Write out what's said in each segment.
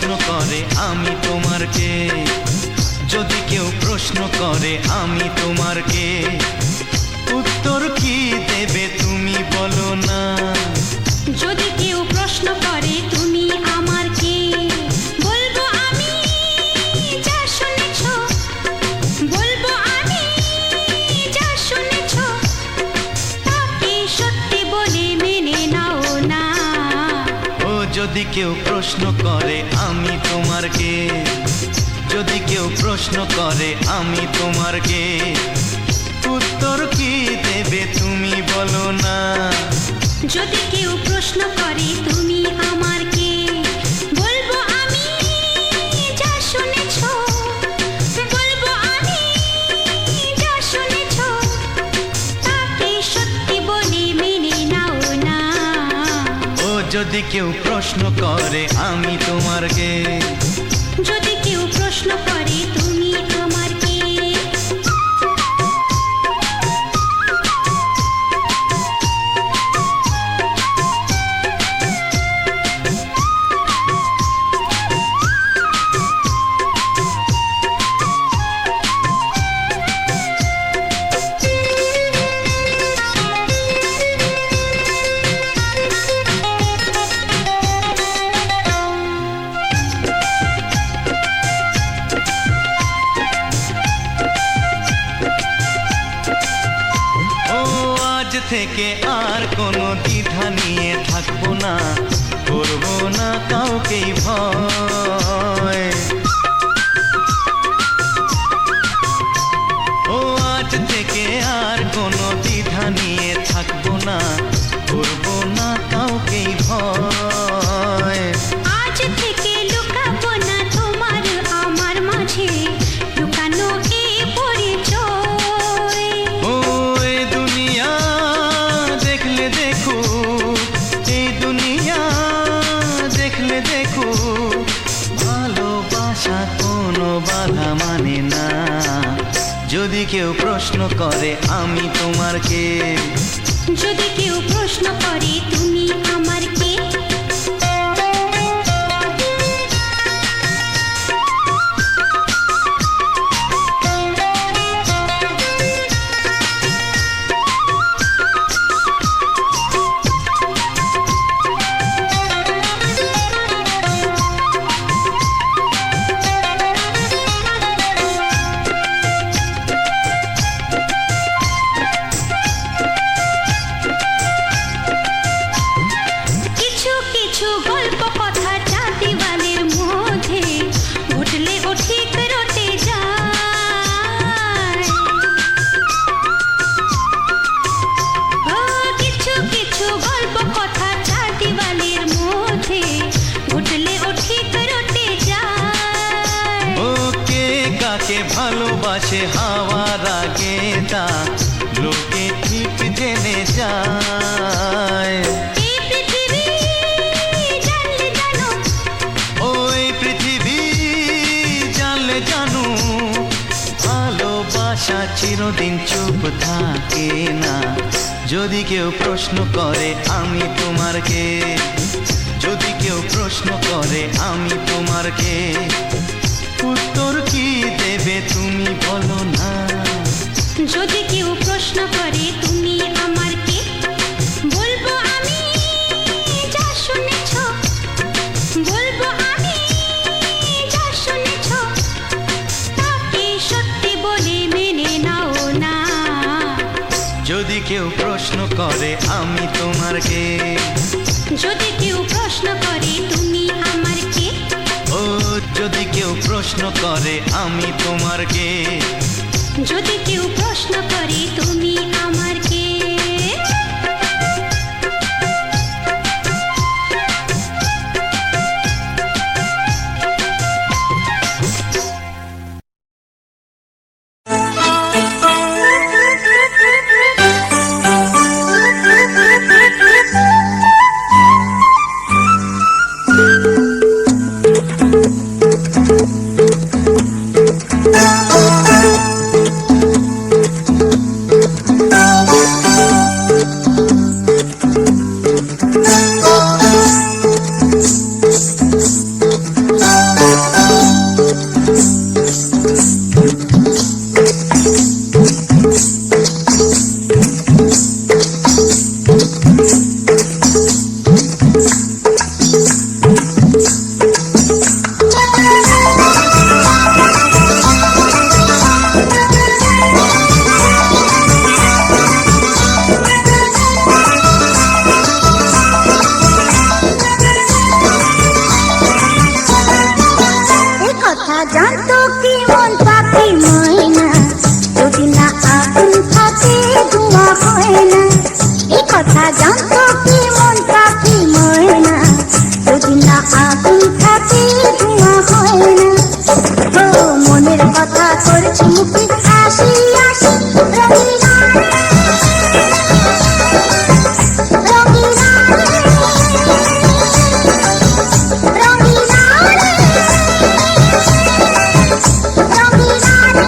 প্রশ্ন করে আমি তোমার কে, যদি কেউ প্রশ্ন করে আমি তোমার কে, উত্তর কি দেবে তুমি বলো না। যদি কেউ প্রশ্ন করে তুমি আমার কে, বলবো আমি যা শুনেছ, বলবো আমি যা শুনেছ, তাকে সত্যি বলে মেনে নাও না। ও যদি কেউ প্রশ্ন করে আমি তোমার কে, যদি কেউ প্রশ্ন করে আমি তোমার কে, উত্তর কি দেবে তুমি বলো না। যদি কেউ প্রশ্ন করে তুমি আমার কে, বলবো আমি যা শুনেছ, বলবো আমি যা শুনেছ, তাকে সত্যি বলে মেনে নাও না। ও যদি কেউ প্রশ্ন করে আমি তোমার কে, যদি কেউ প্রশ্ন করে তুমি আমার কে। থেকে আর কোনো দ্বিধা নিয়ে থাকবো না, করবো না কাউকেই ভয়। ও আজ থেকে আর কোনো দ্বিধা নিয়ে থাকবো না, করবো না কাউকেই ভয়। আজ থেকে লুকাবো না তোমার আমার মাঝে লুকানো এ পরিচয়। ও এই দুনিয়া দেখলে দেখো, এই দুনিয়া দেখলে দেখো, ভালোবাসা কোনো বাধা মানে না। যদি কেউ প্রশ্ন করে আমি তোমার কে, যদি কেউ প্রশ্ন করে তুমি আমার কে। ভালোবাসে হাওয়ার আগে তা লোকে ঠিক জেনে যায়। ওই পৃথিবী জানলে জানো, ভালোবাসা চিরদিন চুপ থাকে না। যদি কেউ প্রশ্ন করে আমি তোমার কে, যদি কেউ প্রশ্ন করে আমি তোমার কে, উত্তর কি দেবে তুমি বলো না। যদি কেউ প্রশ্ন করে তুমি আমার কে, বলবো আমি যা শুনেছ, বলবো আমি যা শুনেছ, তাকে সত্যি বলে মেনে নাও না। যদি কেউ প্রশ্ন করে আমি তোমার কে, যদি কেউ প্রশ্ন করে তুমি আমার কে। ও যদি কেউ প্রশ্ন করে আমি তোমার কে, যদি কেউ প্রশ্ন করে তুমি আমার কে। হাতে ধোঁয়া হয় না, এ কথা জানতো কি মন পাখি ময়না, যদি না আগুন থাকে ধোঁয়া হয় না। ও মনের কথা করছি মুখে হাসি হাসি, রঙিনা রে, রঙিনা রে, রঙিনা রে, রঙিনা রে।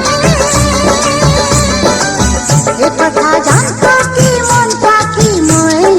এ কথা জানতো কি মন পাখি ময়না,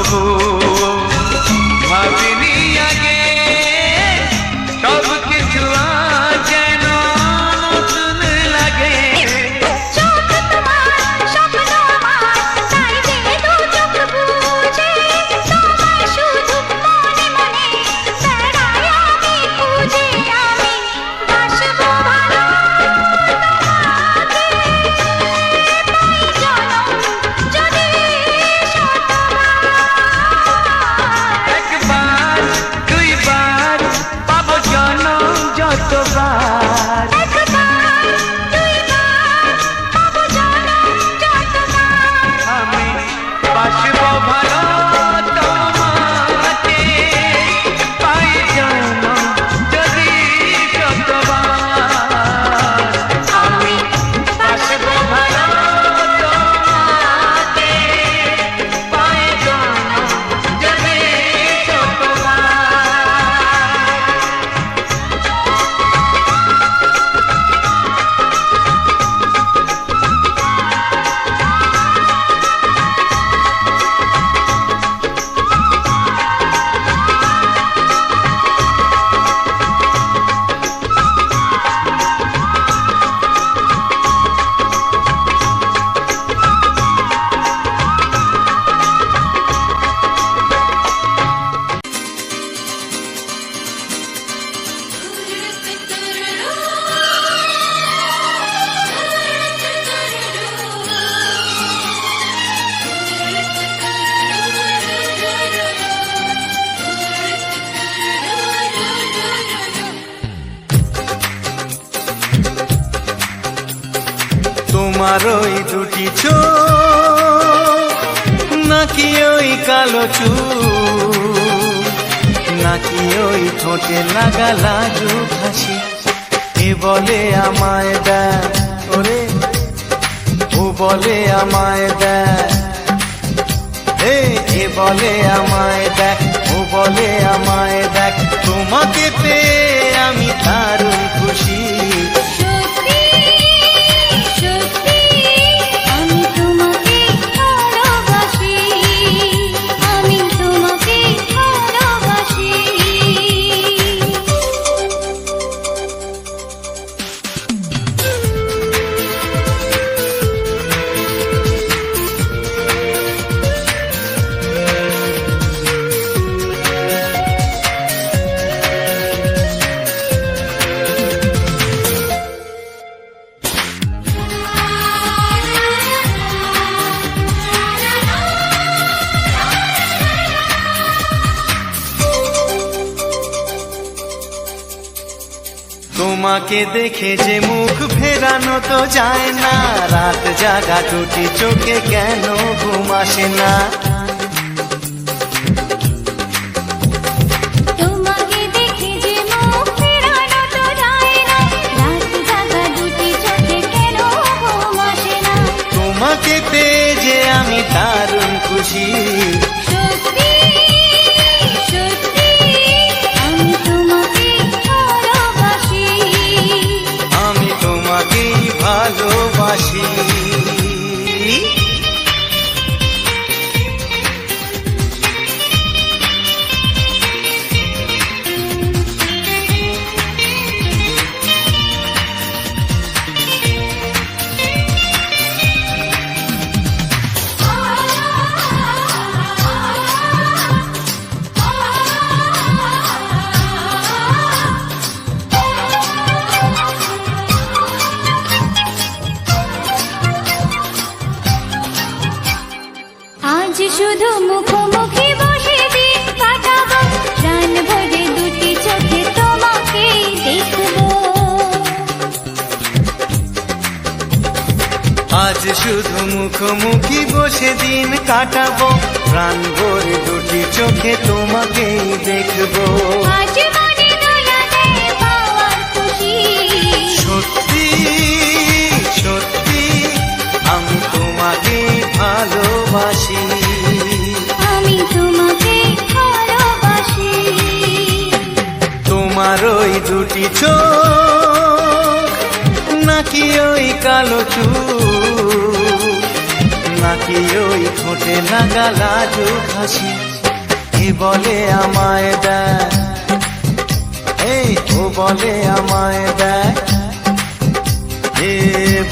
তবু ভাবিনি আগে সব কিছু আজ যেন নতুন লাগে। চোখ তোমার স্বপ্ন আমার, তাই যে দু চোখ বুঝে তোমায় শুধু মনে মনে বেড়াই আমি খুঁজে। আমি বাসবো ভালো তোমাকে, পাই জনম যদি শতবার। একবার দুইবার পাবো জনম যতবার। একবার দুইবার পাবো জনম যতবার। আমি বাসবো ভালো তোমাকে, পাই জনম যদি যতবার। আমি বাসবো ভালো তোমাকে, পাই জনম যদি যতবার। তোমার ওই দুটি চোখ, নাকি ওই কালো চুল, নাকি ওই ঠোঁটে লাগা লাজুক হাসি, এ বলে আমায় দেয় ওরে, ও বলে আমায় দেয়, এ বলে আমায় দেখ, ও বলে আমায় দেখ, তোমাকে পেয়ে আমি দারুণ খুশি। সত্যি সত্যি আমি তোমাকে ভালোবাসি, আমি তোমাকে ভালোবাসি। তোমাকে দেখে যে মুখ ফেরানো তো যায় না, রাত জাগা দুটি চোখে কেন ঘুম আসে না। তোমাকে দেখে যে মুখ ফেরানো তো যায় না, রাত জাগা দুটি চোখে কেন ঘুম আসে না। তোমাকে পেয়ে যে আমি দারুণ খুশি। সত্যি সত্যি আমি তোমাকে ভালোবাসি, আমি তোমাকেই ভালোবাসি। আজ শুধু মুখোমুখি বসে দিন কাটাবো, প্রাণ ভরে দুটি চোখে তোমাকে দেখবো। আজ শুধু মুখোমুখি বসে দিন কাটাবো, প্রাণ ভরে দুটি চোখে তোমাকেই দেখবো। আজ মনে দোলা দেয় পাওয়ার খুশি। সত্যি সত্যি আমি তোমাকেই ভালোবাসি। আমি তোমাকে ভালোবাসি। তোমার ওই দুটি চোখ, নাকি ওই কালো চুল, নাকি ওই ঠোঁটে লাগা লাজুক হাসি? এ বলে আমায় দেখ, এই ও বলে আমায় দেখ, এ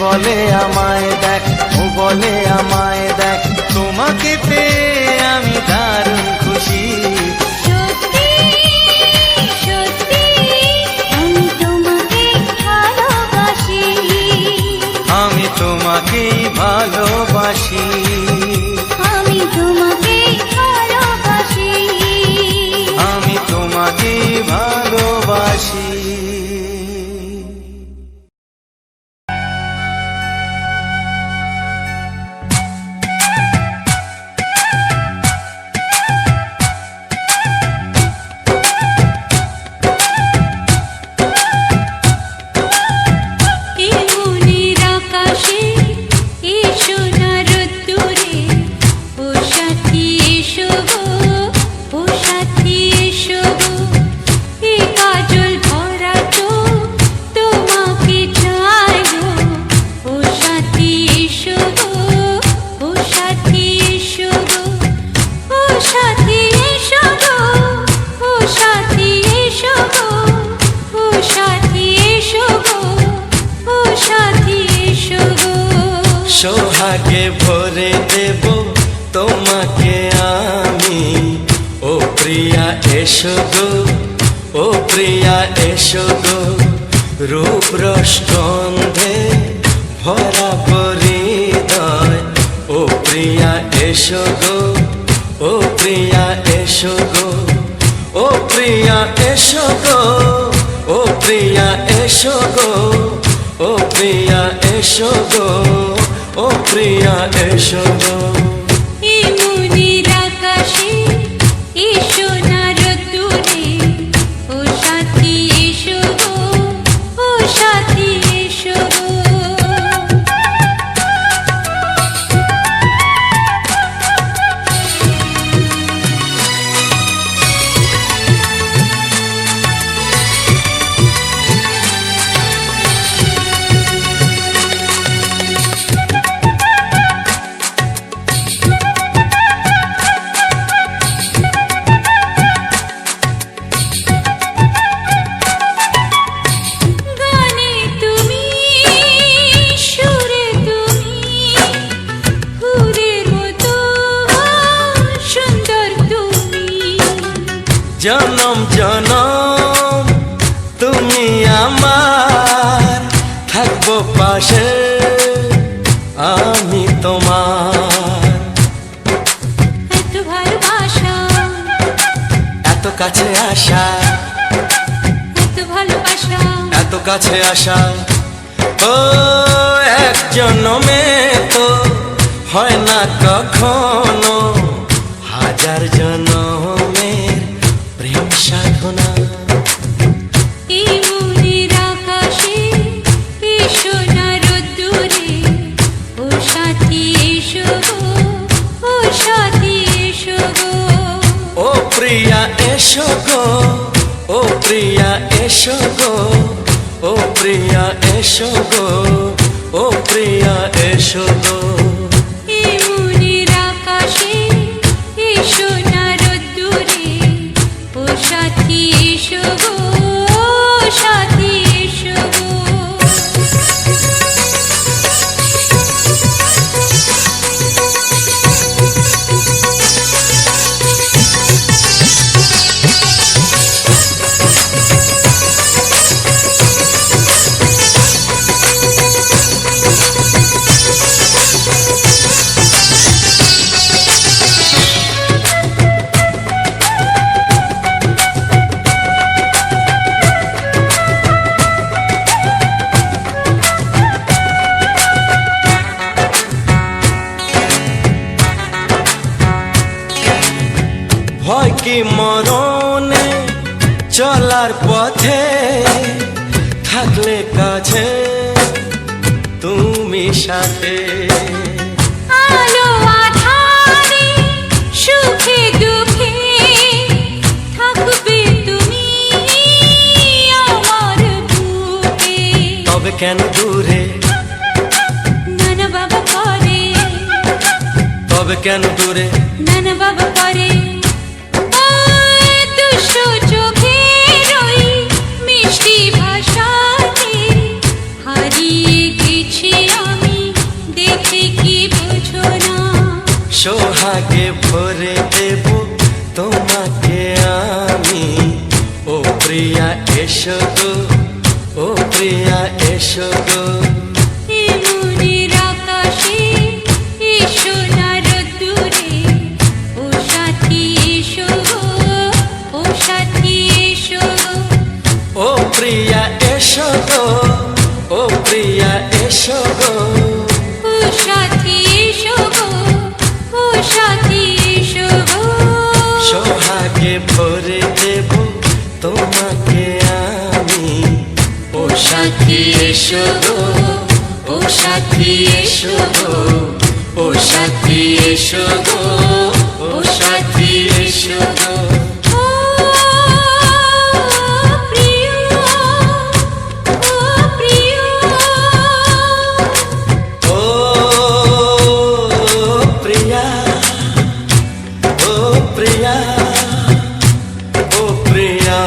বলে আমায় দেখ, ও বলে আমায় দেখ, তোমাকে পেয়ে আমি দারুণ খুশি। সত্যি সত্যি আমি তোমাকে ভালোবাসি, আমি তোমাকেই ভালোবাসি, আমি তোমাকে ভালোবাসি, আমি তোমাকেই ভালোবাসি। এই মনের আকাশে এই সোনার রোদ্দুরে, ও সাথী এসো গো, ও সাথী এসো গো, এই কাজল ভরা চোখ তোমাকে চাই গো, ও সাথী এসো গো, ও সাথী এসো গো, ও সাথী এসো গো, ও সাথী এসো গো, ও সাথী এসো গো, ও সাথী এসো গো। সোহাগে ভরে দেব তোমাকে আমি, ও প্রিয়া এসো গো, ও প্রিয়া এসো গো, রূপ রস গন্ধে ভরা হৃদয়, ও প্রিয়া এসো গো, ও প্রিয়া এসো গো, ও প্রিয়া এসো গো, ও প্রিয়া এসো গো, ও প্রিয়া এসো গো, ও প্রিয়া এসো গো। এই মনের আকাশে এই সোনার রোদ্দুরে, ও সাথী এসো গো, ও সাথী এসো গো। গানে তুমি, সুরে তুমি, ফুলের মতো সুন্দর তুমি, জনম জনম তুমি আমার, থাকবো পাশে আমি তোমার। এত ভালোবাসা, এত কাছে আসা, এত ভালোবাসা, এত কাছে আসা, ও এক জন্মে তো হয় না কখনো, হাজার জন্মের প্রেম সাধনা। এই মনের আকাশে এই সোনার রোদ্দুরে, ও সাথী এসো গো, ও সাথী এসো গো। ও প্রিয়া এসো গো, ও প্রিয়া এসো গো, ও প্রিয়া এসো গো, ও প্রিয়া এসো গো। এই মনের আকাশে এই সোনার রোদ্দুরে, ও সাথী এসো গো, ও সাথী এসো গো। ভয় কি মরণে চলার পথে, থাকলে কাছে তুমি সাথে। আলো আঁধারে সুখে দুঃখে থাকবে তুমি আমার বুকে। তবে কেন দূরে নানা বাবা করে হবে কেন দূরে? নানা বাবা করে ওই দুষ্টু চোখের ওই মিষ্টি ভাষাতে হারিয়ে গেছি আমি, দেখে কি বোঝো না? সোহাগে ভরে দেব তোমাকে আমি, ও প্রিয়া এসো গো, ও প্রিয়া এসো গো। এ মনের আকাশে এসো না রোদ্দুরে, ও সাথী এসো গো, ও সাথী এসো গো। ও প্রিয়া এসো গো, ও প্রিয়া এসো গো। ও সাথী এসো গো, ও সাথী এসো গো। সোহাগে ভরে দেব তোমাকে আমি, ও সাথী এসো গো, ও সাথী এসো গো, ও সাথী এসো গো, ও সাথী এসো গো। ও প্রিয়, ও প্রিয়, ও প্রিয়া, ও প্রিয়া, ও প্রিয়া।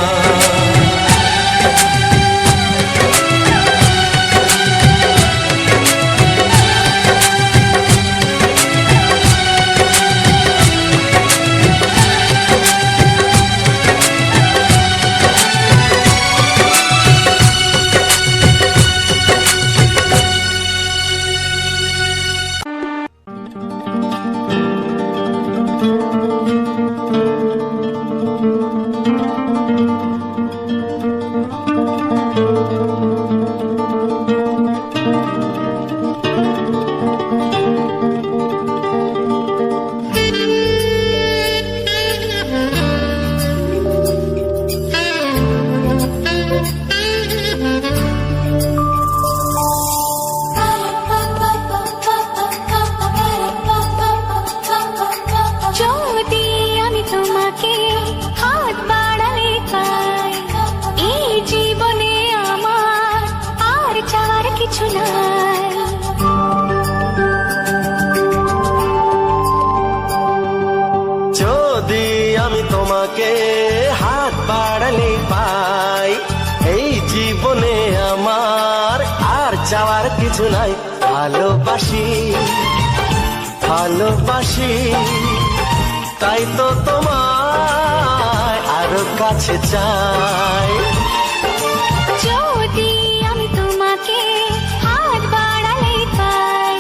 যদি আমি তোমাকে হাত বাড়ালে পাই, এই জীবনে আমার আর চাওয়ার কিছু নাই। যদি আমি তোমাকে হাত বাড়ালে পাই, এই জীবনে আমার আর চাওয়ার কিছু নাই। ভালোবাসি, ভালোবাসি, তাই তো তোমায় আরো কাছে চাই। যদি আমি তোমাকে হাত বাড়ালে পাই,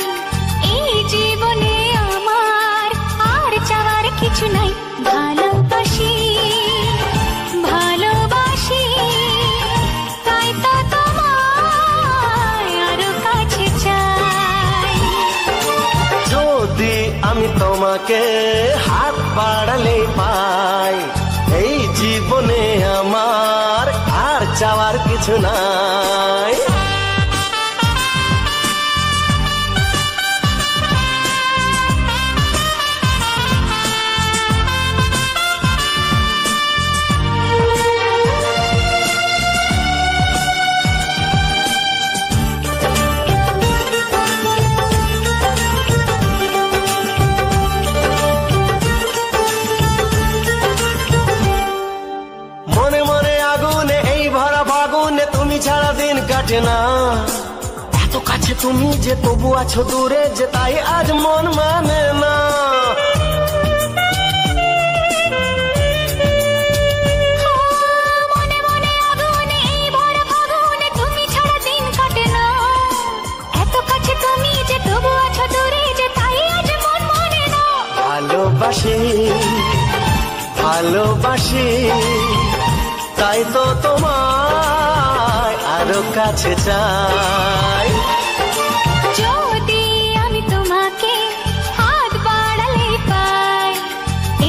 এই জীবনে আমার আর চাওয়ার কিছু নাই। ভালোবাসি, ভালোবাসি, তাই তো তোমায় আরো কাছে চাই। যদি আমি তোমাকে হাত বাড়ালে পাই, এই জীবনে আমার আর চাওয়ার কিছু নাই। মনে মনে আগুনে এই ভরা ফাগুনে তুমি ছাড়া দিন কাটে না। এত কাছে তুমি যে তবু আছো দূরে, যে তাই আজ মন মানে না। মনে মনে আগুনে এই ভরা ফাগুনে তুমি ছাড়া দিন কাটে না। এত কাছে তুমি যে তবু আছো দূরে, যে তাই আজ মন মানে না। ভালোবাসি, ভালোবাসি, তাই তো তোমায় আরো কাছে চাই। যদি আমি তোমাকে হাত বাড়ালে পাই,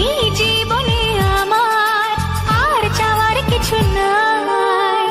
এই জীবনে আমার আর চাওয়ার কিছু নাই।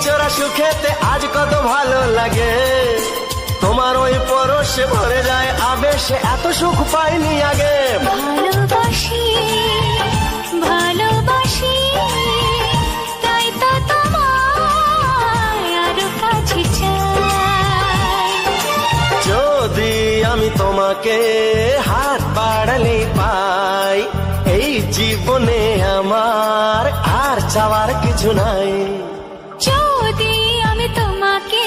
চোরা সুখেতে আজ কত ভালো লাগে, তোমার ওই পরশে ভরে যায় আবেশে, এত সুখ পাইনি আগে। ভালোবাসি ভালোবাসি তাই তো তোমায় আরো কাছে চাই। যদি আমি তোমাকে হাত বাড়ালে পাই, এই জীবনে আমার আর চাওয়ার কিছু নাই। যদি আমি তোমাকে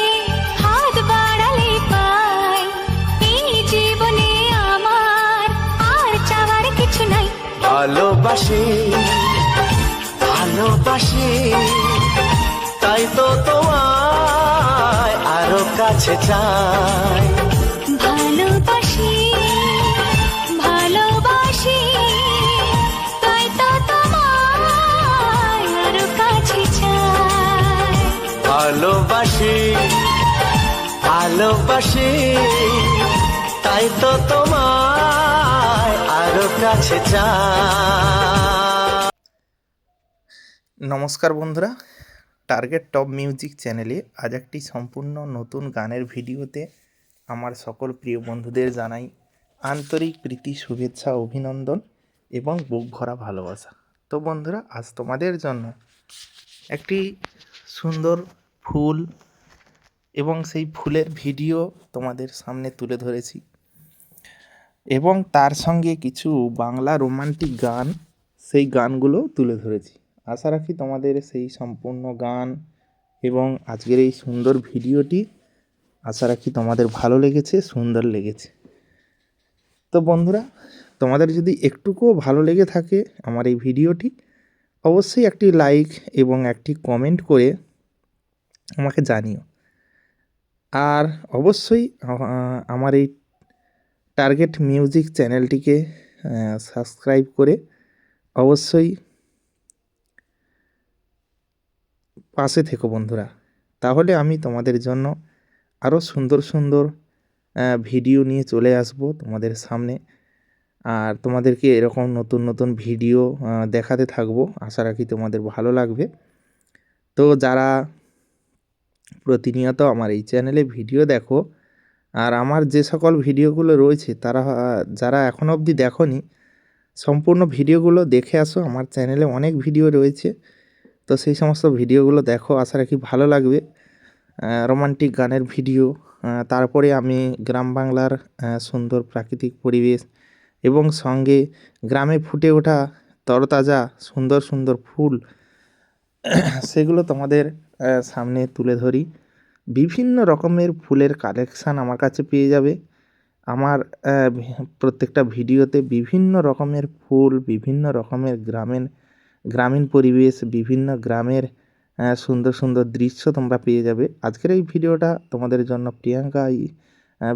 হাত বাড়ালে পাই, এই জীবনে আমার আর চাওয়ার কিছু নাই। ভালোবাসি ভালোবাসি তাই তো তোমায় আরো কাছে চাই। ভালোবাসি ভালোবাসি তাই তো তোমায় আরো কাছে চাই। ভালোবাসি ভালোবাসি তাই তো তোমায় আরো কাছে চাই। নমস্কার বন্ধুরা, টার্গেট টপ মিউজিক চ্যানেলে আজ একটি সম্পূর্ণ নতুন গানের ভিডিওতে আমার সকল প্রিয় বন্ধুদের জানাই আন্তরিক প্রীতি, শুভেচ্ছা, অভিনন্দন এবং বুক ভরা ভালোবাসা। তো বন্ধুরা, আজ তোমাদের জন্য একটি সুন্দর ফুল এবং সেই ফুলের ভিডিও তোমাদের সামনে তুলে ধরেছি এবং তার সঙ্গে কিছু বাংলা রোমান্টিক গান, সেই গানগুলো তুলে ধরেছি। আশা রাখি তোমাদের সেই সম্পূর্ণ গান এবং আজকের এই সুন্দর ভিডিওটি আশা রাখি তোমাদের ভালো লেগেছে, সুন্দর লেগেছে। তো বন্ধুরা, তোমাদের যদি একটুকুও ভালো লেগে থাকে আমার এই ভিডিওটি, অবশ্যই একটি লাইক এবং একটি কমেন্ট করে আমাকে জানিও। আর অবশ্যই আমার এই টার্গেট মিউজিক চ্যানেলটিকে সাবস্ক্রাইব করে অবশ্যই পাশে থেকো বন্ধুরা। তাহলে আমি তোমাদের জন্য আরও সুন্দর সুন্দর ভিডিও নিয়ে চলে আসব তোমাদের সামনে, আর তোমাদেরকে এরকম নতুন নতুন ভিডিও দেখাতে থাকবো। আশা রাখি তোমাদের ভালো লাগবে। তো যারা প্রতিনিয়ত আমার এই চ্যানেলে ভিডিও দেখো, আর আমার যে সকল ভিডিওগুলো রয়েছে তারা যারা এখনও অবধি দেখোনি, সম্পূর্ণ ভিডিওগুলো দেখে আসো। আমার চ্যানেলে অনেক ভিডিও রয়েছে, তো সেই সমস্ত ভিডিওগুলো দেখো, আশা রাখি ভালো লাগবে। রোমান্টিক গানের ভিডিও, তারপরে আমি গ্রাম বাংলার সুন্দর প্রাকৃতিক পরিবেশ এবং সঙ্গে গ্রামে ফুটে ওঠা তরতাজা সুন্দর সুন্দর ফুল, সেগুলো তোমাদের সামনে তুলে ধরি। বিভিন্ন রকমের ফুলের কালেকশান আমার কাছে পেয়ে যাবে। আমার প্রত্যেকটা ভিডিওতে বিভিন্ন রকমের ফুল, বিভিন্ন রকমের গ্রামীণ পরিবেশ, বিভিন্ন গ্রামের সুন্দর সুন্দর দৃশ্য তোমরা পেয়ে যাবে। আজকের এই ভিডিওটা তোমাদের জন্য প্রিয়াঙ্কা এই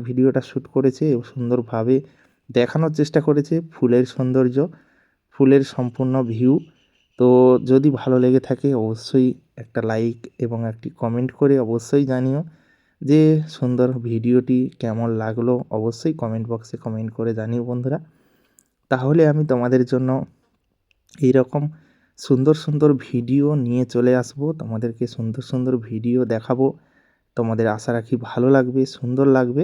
ভিডিওটা শ্যুট করেছে এবং সুন্দরভাবে দেখানোর চেষ্টা করেছে ফুলের সৌন্দর্য, ফুলের সম্পূর্ণ ভিউ। তো যদি ভালো লেগে থাকে অবশ্যই একটা লাইক এবং একটি কমেন্ট করে অবশ্যই জানিও যে সুন্দর ভিডিওটি কেমন লাগলো। অবশ্যই কমেন্ট বক্সে কমেন্ট করে জানিও বন্ধুরা। তাহলে আমি তোমাদের জন্য এইরকম সুন্দর সুন্দর ভিডিও নিয়ে চলে আসব, তোমাদেরকে সুন্দর সুন্দর ভিডিও দেখাবো। তোমাদের আশা রাখি ভালো লাগবে, সুন্দর লাগবে।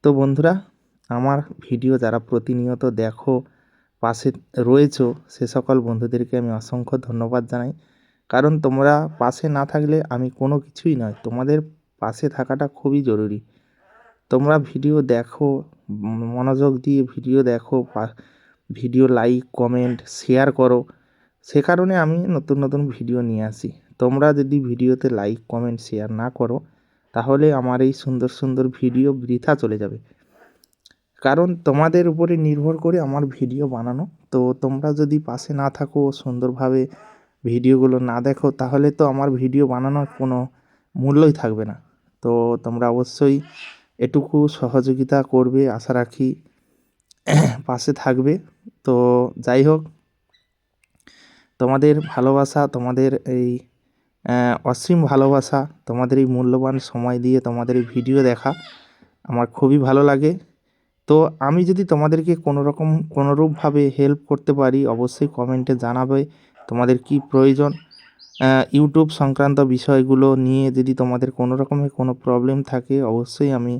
তো বন্ধুরা, আমার ভিডিও যারা প্রতিনিয়ত দেখো, পাশে রয়েছো, সে সকল বন্ধুদেরকে আমি অসংখ্য ধন্যবাদ জানাই। কারণ তোমরা পাশে না থাকলে আমি কোনো কিছুই নয়। তোমাদের পাশে থাকাটা খুবই জরুরি। তোমরা ভিডিও দেখো, মনোযোগ দিয়ে ভিডিও দেখো, ভিডিও লাইক, কমেন্ট, শেয়ার করো, সে কারণে আমি নতুন নতুন ভিডিও নিয়ে আসি। তোমরা যদি ভিডিওতে লাইক, কমেন্ট, শেয়ার না করো, তাহলে আমার এই সুন্দর সুন্দর ভিডিও বৃথা চলে যাবে। কারণ তোমাদের উপরে নির্ভর করে আমার ভিডিও বানানো। তো তোমরা যদি পাশে না থাকো, সুন্দরভাবে ভিডিওগুলো না দেখো, তাহলে তো আমার ভিডিও বানানোর কোনো মূল্যই থাকবে না। তো তোমরা অবশ্যই এটুকু সহযোগিতা করবে, আশা রাখি পাশে থাকবে। তো যাই হোক, তোমাদের ভালোবাসা, তোমাদের এই অসীম ভালোবাসা, তোমাদের এই মূল্যবান সময় দিয়ে তোমাদের এই ভিডিও দেখা আমার খুবই ভালো লাগে। তো আমি যদি তোমাদেরকে কোনোরূপভাবে হেল্প করতে পারি, অবশ্যই কমেন্টে জানাবে তোমাদের কি প্রয়োজন। ইউটিউব সংক্রান্ত বিষয়গুলো নিয়ে যদি তোমাদের কোনো রকমের কোনো প্রবলেম থাকে অবশ্যই আমি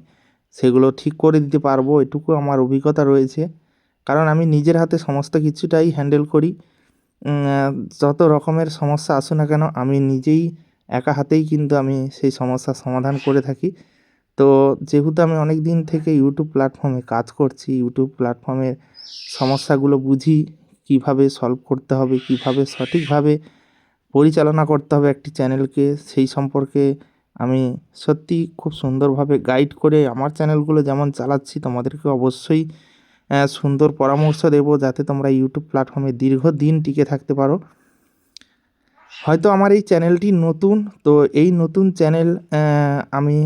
সেগুলো ঠিক করে দিতে পারবো, এটুকু আমার অভিজ্ঞতা রয়েছে। কারণ আমি নিজের হাতে সমস্ত কিছুটাই হ্যান্ডেল করি। যত রকমের সমস্যা আসুক না কেন আমি নিজেই একা হাতেই কিন্তু আমি সেই সমস্যার সমাধান করে থাকি। তো যেহেতু আমি অনেক দিন থেকে ইউটিউব প্ল্যাটফর্মে কাজ করছি, ইউটিউব প্ল্যাটফর্মের সমস্যাগুলো বুঝি, কিভাবে সলভ করতে হবে, কিভাবে সঠিকভাবে পরিচালনা করতে হবে একটি চ্যানেলকে, সেই সম্পর্কে আমি সত্যিই খুব সুন্দরভাবে গাইড করে আমার চ্যানেলগুলো যেমন চালাচ্ছি তোমাদেরকে অবশ্যই সুন্দর পরামর্শ দেবো যাতে তোমরা ইউটিউব প্ল্যাটফর্মে দীর্ঘদিন টিকে থাকতে পারো। হয়তো আমার এই চ্যানেলটি নতুন, তো এই নতুন চ্যানেল আমি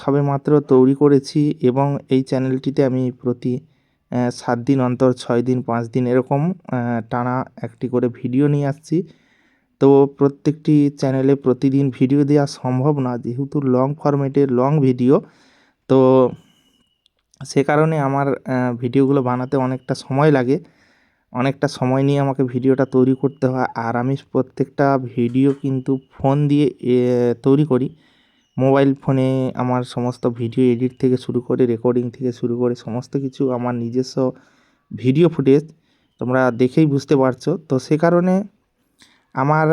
সবেমাত্র তৈরি করেছি এবং এই চ্যানেলটিতে আমি প্রতি 7 দিন অন্তর 6 দিন 5 দিন এরকম টানা একটি করে ভিডিও নিয়ে আসছি। তো প্রত্যেকটি চ্যানেলে প্রতিদিন ভিডিও দেওয়া সম্ভব না, যেহেতু লং ফরম্যাটের লং ভিডিও, তো সে কারণে আমার ভিডিওগুলো বানাতে অনেকটা সময় লাগে, অনেকটা সময় নিয়ে আমাকে ভিডিওটা তৈরি করতে হয়। আর আমি প্রত্যেকটা ভিডিও কিন্তু ফোন দিয়ে তৈরি করি। মোবাইল ফোনে আমার সমস্ত ভিডিও এডিট থেকে শুরু করে রেকর্ডিং থেকে শুরু করে সমস্ত কিছু আমার নিজস্ব ভিডিও ফুটেজ, তোমরা দেখেই বুঝতে পারছো। তো সে কারণে আমার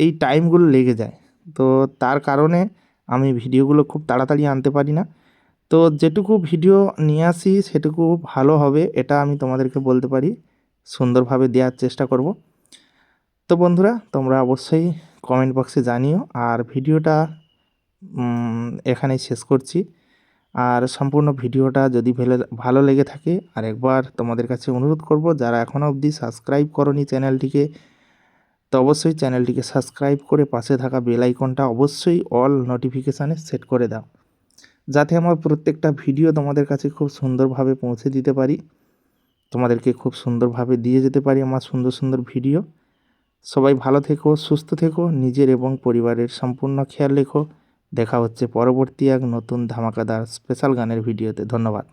এই টাইমগুলো লেগে যায়। তো তার কারণে আমি ভিডিওগুলো খুব তাড়াতাড়ি আনতে পারি না। তো যেটুকু ভিডিও নিয়ে আসি সেটুকু ভালো হবে এটা আমি তোমাদেরকে বলতে পারি, সুন্দরভাবে দেওয়ার চেষ্টা করব। তো বন্ধুরা তোমরা অবশ্যই কমেন্ট বক্সে জানিও, আর ভিডিওটা এখানেই শেষ করছি। আর সম্পূর্ণ ভিডিওটা যদি ভালো লেগে থাকে আর একবার তোমাদের কাছে অনুরোধ করব, যারা এখনও অবধি সাবস্ক্রাইব করোনি চ্যানেলটিকে, তো অবশ্যই চ্যানেলটিকে সাবস্ক্রাইব করে পাশে থাকা বেল আইকনটা অবশ্যই অল নোটিফিকেশানে সেট করে দাও, যাতে আমার প্রত্যেকটা ভিডিও তোমাদের কাছে খুব সুন্দরভাবে পৌঁছে দিতে পারি, তোমাদেরকে খুব সুন্দরভাবে দিয়ে যেতে পারি আমার সুন্দর সুন্দর ভিডিও। সবাই ভালো থেকো, সুস্থ থেকো, নিজের এবং পরিবারের সম্পূর্ণ খেয়াল রেখো। দেখা হচ্ছে পরবর্তী এক নতুন ধামাকাদার স্পেশাল গানের ভিডিওতে। ধন্যবাদ।